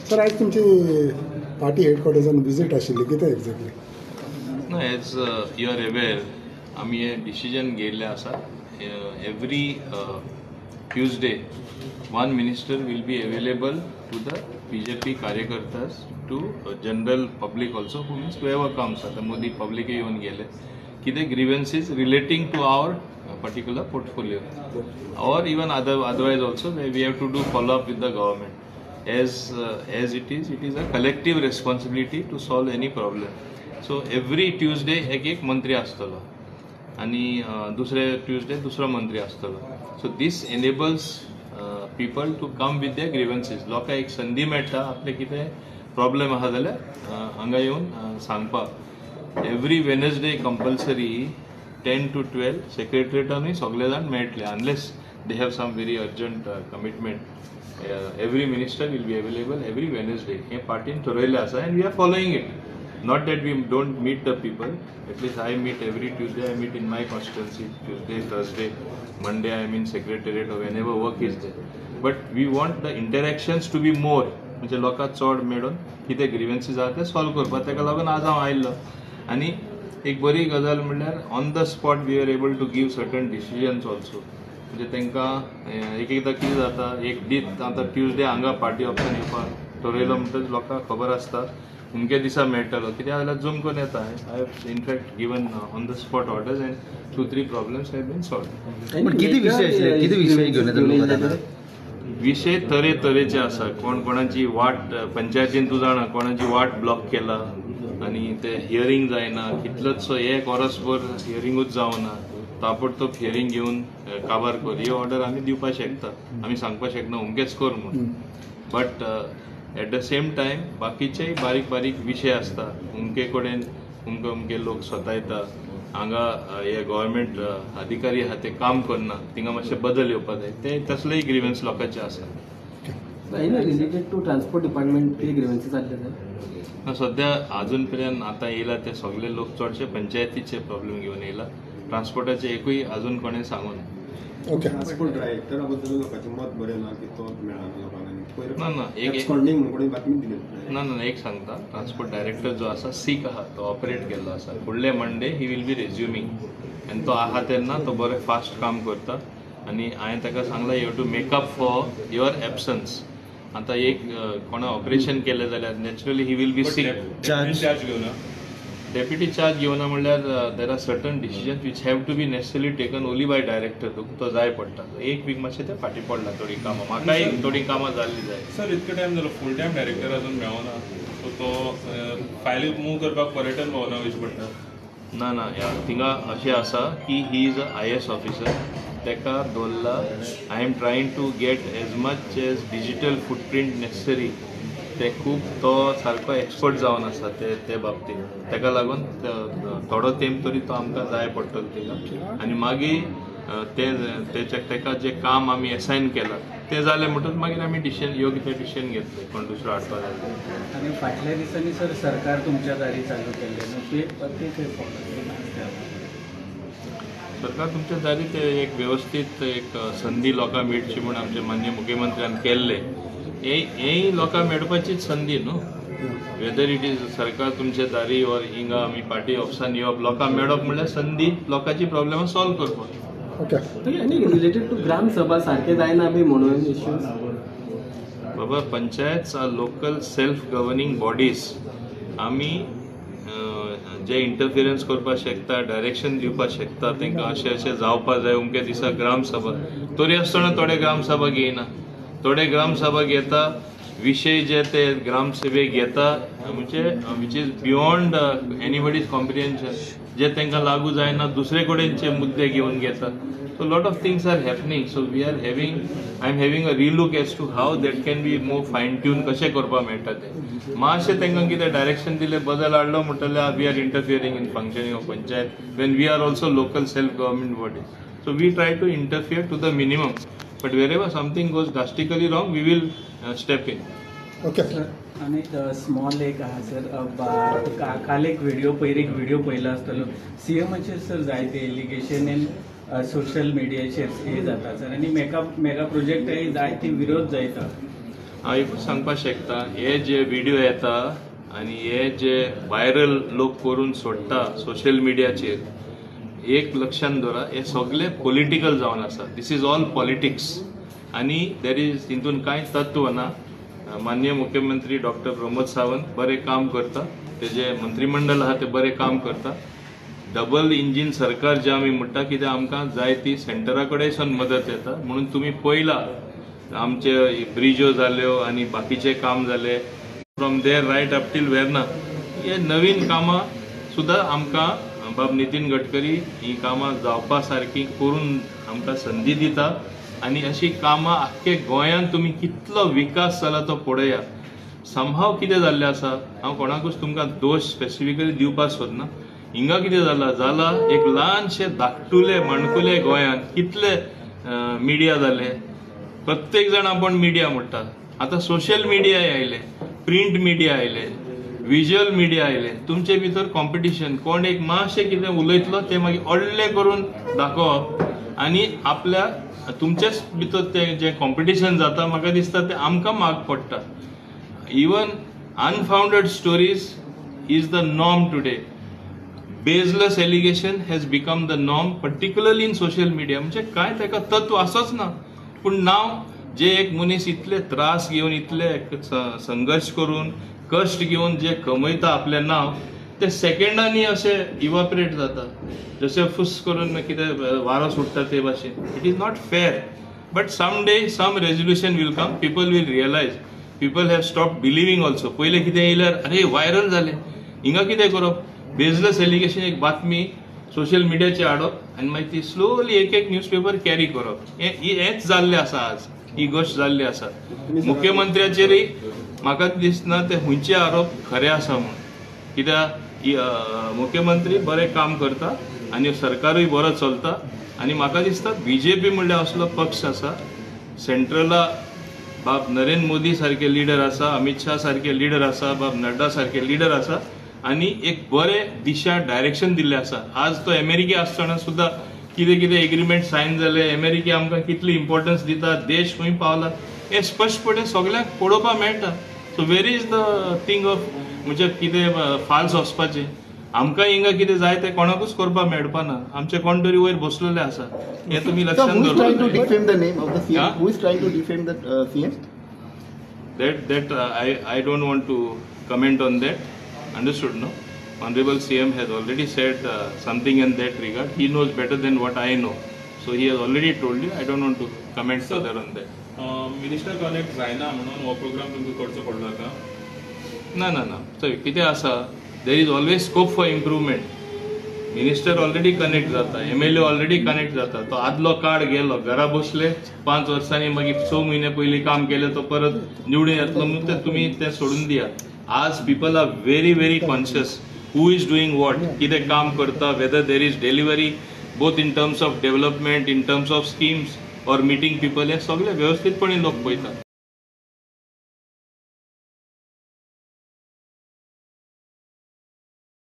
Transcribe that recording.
Sir आज तुमची party हेडक्वार्टर्सान visit आशिल्ली कितें exactly? No, as you are aware, आम्ही हे डिसिजन घेतले आसा. Every Tuesday, one minister will be available to the BJP कार्यकर्त्यास, to general public also, who means whoever comes. आता Modi public येऊन गेले. किती grievances relating to our particular portfolio, or even otherwise also we have to do follow up with the government. As it is a collective responsibility to solve any problem. So every Tuesday एक मंत्री असतलो आणि दुसरे Tuesday दुसरा मंत्री असतलो. So this enables people to come with their grievances. लोकांक एक संधी मेळटा आपले कितें प्रॉब्लेम आहा जाल्यार हांगा येवन सांगपाक. Every Wednesday compulsory 10 to 12 secretariatanूय सगळे जाण मेळटले, unless they have some very urgent commitment. Every minister will be available every Wednesday. हे पार्टीन ठरवले आसा and we are following it. Not that we don't meet the people. At least I meet every Tuesday. I meet in my constituency. Tuesday, Thursday, Monday I am in secretariat or whenever work is there. But we want the interactions to be more. म्हणजे लोकांक चड मेळून कितें ग्रीवेन्सीस आहा ते solve करपाक. ताका लागून आज हांव आयिल्लो. आनी एक बरी गजाल म्हणल्यार on the spot we are able to give certain decisions also. म्हणजे तांकां एकदां कितें जाता, एक दीस आतां ट्युजडे हांगा पार्टी ऑप्शन येवपाक ठरयलो म्हणटच लोकांक खबर आसता अमके दिसा मेळटलो. कित्याक जाल्यार जूम करून येता. I have in fact given on the spot orders and 2-3 problems have been solve. किती विषय घेऊन येतात? विषय तरेतरेचे आसा. कोणाची वाट पंचायतीन तूं जाणा कोणाची वाट ब्लॉक केला आणि ते हियरिंग जायना. कितलोच एक वरसभर हियरिंगूच जावना. ताबडतोब हियरिंग घेवन काबार कर ही ऑर्डर आमी दिवपाक शकता. आमी सांगपाक शकना अमकेच कर म्हणून. But at the same time बाकीचेय बारीक बारीक विषय आसता. अमके कडेन अमके लोक स्वता येता हांगा हे गव्हर्मेंट अधिकारी आहा ते काम करना, थिंगा मातशें बदल येवपाक जाय. ते तसलेय ग्रीवेन्स लोकांचे आसा. रिलेटेड टू ट्रान्सपोर्ट डिपार्टमेंट किती ग्रीवेन्सीस आसले? सध्या अजून पर्यंत आता येयला ते सगळे लोक चडशे पंचायतीचे प्रॉब्लेम घेऊन येयला. ट्रान्सपोर्टाचे एकूय अजून कोणें सांगून ओके. ट्रान्सपोर्ट डायरेक्टरा बद्दल लोकांचें मत बरें ना की तो मेळना लोकांक. ना एक सांगता. ट्रान्सपोर्ट डायरेक्टर जो आसा सीक आहा तो ऑपरेट केल्लो आसा. फुडले मंडे ही वील बी रेज्युमिंग आनी तो आहा तेन्ना तो बरें फास्ट काम करता. आनी हांवें ताका सांगला you have to make up for your absence. आता एक कोणा ऑपरेशन केलें जाल्यार naturally he will be sick. Deputy charge घेवना म्हणल्यार there are certain decisions which have to be necessarily taken only by director. तो जाय पडटा. एक वीक मातशें ते फाटीं पडला थोडी कामां. म्हाकाय थोडी कामां जाल्ली जाय. सर इतको टायम जालो फूल टायम डायरेक्टर अजून मेळना. सो तो फायली मूव करपाक पर्यटन भवना वयचें पडटा. ना थिंगा अशें आसा की he is a IAS officer. तेका दवरला. I am trying to get as much as digital footprint necessary. ते खूब तो सारको एक्सपर्ट जावन आसा ते बाबतींत. तेका लागून थोडो तेंप तरी तो आमकां जाय पडटलो थिंगा. आनी मागीर तेका जे काम आमी असायन केलां ते जालें म्हणटच मागीर आमी योग्य ते डिसिजन घेतले कोण दुसरो हाडपाक जाय. आनी फाटल्या दिसांनी सर सरकार तुमच्या दारी चालू केल्लें सरकार तुमच्या दारी ते एक व्यवस्थीत एक संधी लोकांक मेळची म्हणून आमचे माननीय मुख्यमंत्र्यान केल्ले. हेय लोकांक मेळपाचीच संधी न्हू. वेदर इट इज सरकार तुमच्या दारी और हिंगा आमी पार्टी ऑफिसान येवप लोकांक मेळप म्हणल्यार संधी लोकांची प्रॉब्लेमां सॉल्व करपाक. ओके. आनी रिलेटेड टू ग्राम सभा सारके जायना बी म्हणून इश्यूज. बाबा panchayat are local self governing bodies. आमी जे इंटरफिरन्स करपाक शकता डायरेक्शन दिवपाक शकता तांकां अशें जावपाक जाय. अमके दिसा ग्राम सभा तरी आसतना थोडे ग्राम सभा घेयना. थोडे ग्राम सभा घेता विषय जे ते ग्राम सभेक घेता म्हणजे which is beyond anybody's comprehension. जे तांकां लागू जायना दुसरे कडेनचे मुद्दे घेवन घेता. So lot of things are happening. So I am having a relook as to how that can be more fine tune कशें करपाक मेळटा ते. मातशें तांकां कितें डायरेक्शन दिलें बदल हाडलो म्हणटल्यार we are interfering in functioning of panchayat when we are also local self government bodies. So we try to interfere to the minimum. But wherever something goes drastically wrong, we will step in. Okay. आणि small एक आहा sir. काल एक video पयला आसतलो. CMचेर sir जायते allegation in social मिडियाचेर हे जाता सर. आनी मेगा प्रोजेक्ट जायते विरोध जायता. हांव एकूच सांगपाक शकता, हे जे व्हिडिओ येता आनी हे जे व्हायरल लोक करून सोडटा सोशल मिडियाचेर, एक लक्षात दवरा, हे सगळे पॉलिटिकल जावन आसा. दिस इज ऑल पॉलिटिक्स आनी देर इज हितून कांय तत्व ना. माननीय मुख्यमंत्री डॉक्टर प्रमोद सावंत बरें काम करता, तेजे मंत्रिमंडळ आहा ते बरें काम करता. डबल इंजिन सरकार जे आमी म्हणटा, कित्याक आमकां जाय ती सेंटरा कडेन मदत येता. म्हणून तुमी पळयला आमचे ब्रिजो जाल्यो आनी बाकीचे काम जाले, from there right up till Verna. हे नवीन कामां सुद्दां आमकां बाब नितीन गडकरी ही कामां जावपा सारकी करून आमकां संदी दिता. आनी अशी कामां आख्खे गोंयांत तुमी कितलो विकास जाला तो पळया. समहाव कितें जाल्लें आसा, हांव कोणाकूच तुमकां दोश स्पेसिफिकली दिवपाक सोदना. हिंगा कितें जाला एक ल्हानशे धाकटुले माणकुले गोंयांत कितले मिडिया जाले. प्रत्येक जाण आपण मिडिया म्हणटा. आतां सोशल मिडिया आयले, प्रिंट मिडिया आयले, विज्युअल मिडिया आयले. तुमचे भितर कॉम्पिटिशन, कोण एक मातशें कितें उलयतलो ते मागीर व्हडलें करून दाखोवप आनी आपल्या तुमचेच भितर तें जें कॉम्पिटिशन जाता, म्हाका दिसता तें आमकां माग पडटा. Even unfounded stories is the norm today. Baseless allegation has become the norm, particularly in social media. म्हणजे काय ताका तत्व असोच ना. पूण नाव जे एक मनीस इतले त्रास घेवन, इतले संघर्ष करून, कश्ट घेवन जे कमयता आपलें नाव, ते सेकंडांनी अशें इवॉपरेट जाता. जशें फुस करून कितें वारो सुट्टा ते भाशेन. It is not fair. But some day some resolution will come. People will realise. People have stop believing also. पयलें कितें येयल्यार अरे व्हायरल जालें, हिंगा कितें करप. बेजलेस एलिगेशन एक बातमी सोशल मिडियाचेर हाडप आनी मागीर ती स्लोली एक एक न्यूजपेपर कॅरी करप. हेच जाल्लें आसा. आज ही गोश्ट जाल्ली आसा. मुख्यमंत्र्याचेरय म्हाका दिसना ते हुंयचे आरोप खरे आसा म्हणून. कित्याक मुख्यमंत्री बरें काम करता आनी सरकारूय बरो चलता. आनी म्हाका दिसता बीजेपी म्हणल्यार असलो पक्ष आसा, सेंट्रला बाब नरेंद्र मोदी सारखे लिडर आसा, अमित शाह सारखे लिडर आसा, बाब नड्डा सारखे लिडर आसा आनी एक बरें दिशा डायरेक्शन दिल्लें आसा. आज तो अमेरिके आसतना सुद्दां कितें कितें एग्रीमेंट सायन जाले, अमेरिके आमकां कितली इम्पॉर्टन्स दिता, देश खंय पावला, हें स्पश्टपणे सगळ्यांक पळोवपाक मेळटा. So where is the thing of म्हणजे कितें फाल्स वचपाचें. आमकां हिंगा कितें जाय तें कोणाकूच करपाक मेळपाना. आमचे कोण तरी वयर बसलेले आसा. हें तुमी लक्षांत दवरपाक जाय. That I don't want to comment on that. Understood, no? Honorable CM has already said something in that regard. He knows better than what I know. So he has already told you. I don't want to comment further on that. Minister connect जायना म्हणून हो programme तुमकां करचो पडलो का? ना. So कितें आसा, there is always scope for improvement. Minister already connect जाता, MLA ऑलरेडी कनेक्ट जाता. तो आदलो काळ गेलो, घरा बसले 5 वर्सांनी मागीर 6 महिने पयलीं काम केलें तो परत निवडून येतलो म्हणून ते तुमी तें सोडून दिया. आज people are very conscious who is doing what, कितें काम करता, whether there is delivery both in terms of development, in terms of schemes or meeting people, हे सगळे व्यवस्थितपणे लोक पळयतात.